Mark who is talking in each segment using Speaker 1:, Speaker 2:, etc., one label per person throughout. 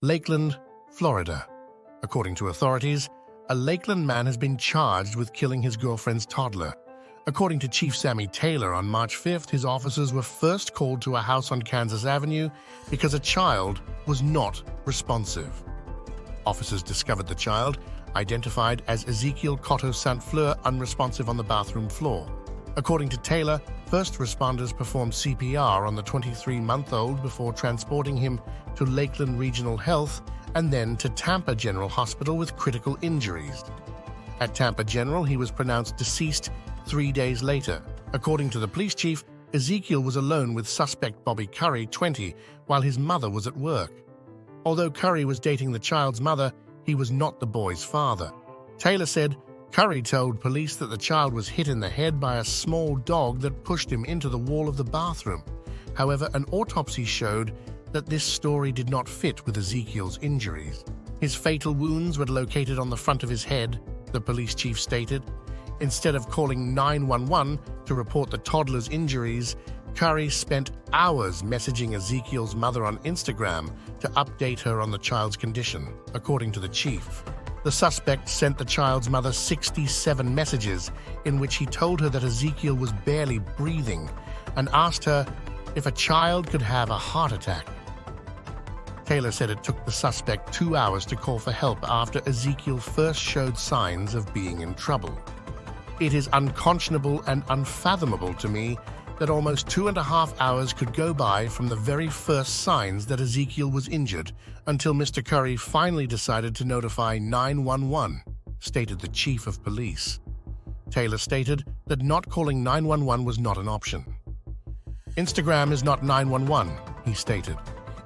Speaker 1: Lakeland, Florida. According to authorities, a Lakeland man has been charged with killing his girlfriend's toddler. According to Chief Sammy Taylor, on March 5th, his officers were first called to a house on Kansas Avenue because a child was not responsive. Officers discovered the child, identified as Ezekiel Cotto-SaintFleur, unresponsive on the bathroom floor. According to Taylor, first responders performed CPR on the 23-month-old before transporting him to Lakeland Regional Health and then to Tampa General Hospital with critical injuries. At Tampa General, he was pronounced deceased 3 days later. According to the police chief, Ezekiel was alone with suspect Bobby Curry, 20, while his mother was at work. Although Curry was dating the child's mother, he was not the boy's father. Taylor said Curry told police that the child was hit in the head by a small dog that pushed him into the wall of the bathroom. However, an autopsy showed that this story did not fit with Ezekiel's injuries. His fatal wounds were located on the front of his head, the police chief stated. Instead of calling 911 to report the toddler's injuries, Curry spent hours messaging Ezekiel's mother on Instagram to update her on the child's condition, according to the chief. The suspect sent the child's mother 67 messages in which he told her that Ezekiel was barely breathing and asked her if a child could have a heart attack. Taylor said it took the suspect 2 hours to call for help after Ezekiel first showed signs of being in trouble. It is unconscionable and unfathomable to me that almost 2.5 hours could go by from the very first signs that Ezekiel was injured until Mr. Curry finally decided to notify 911, stated the chief of police. Taylor stated that not calling 911 was not an option. Instagram is not 911, he stated.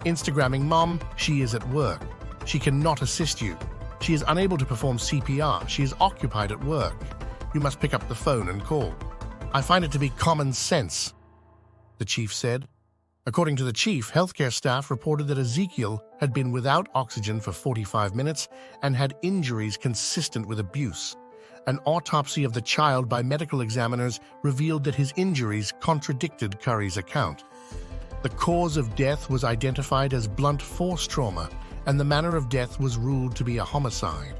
Speaker 1: Instagramming mom, she is at work. She cannot assist you. She is unable to perform CPR. She is occupied at work. You must pick up the phone and call. I find it to be common sense, the chief said. According to the chief, healthcare staff reported that Ezekiel had been without oxygen for 45 minutes and had injuries consistent with abuse. An autopsy of the child by medical examiners revealed that his injuries contradicted Curry's account. The cause of death was identified as blunt force trauma, and the manner of death was ruled to be a homicide.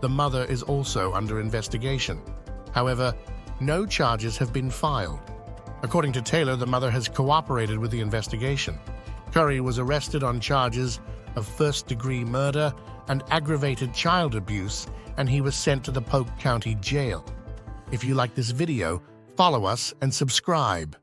Speaker 1: The mother is also under investigation. However, no charges have been filed. According to Taylor, the mother has cooperated with the investigation. Curry was arrested on charges of first-degree murder and aggravated child abuse, and he was sent to the Polk County Jail. If you like this video, follow us and subscribe.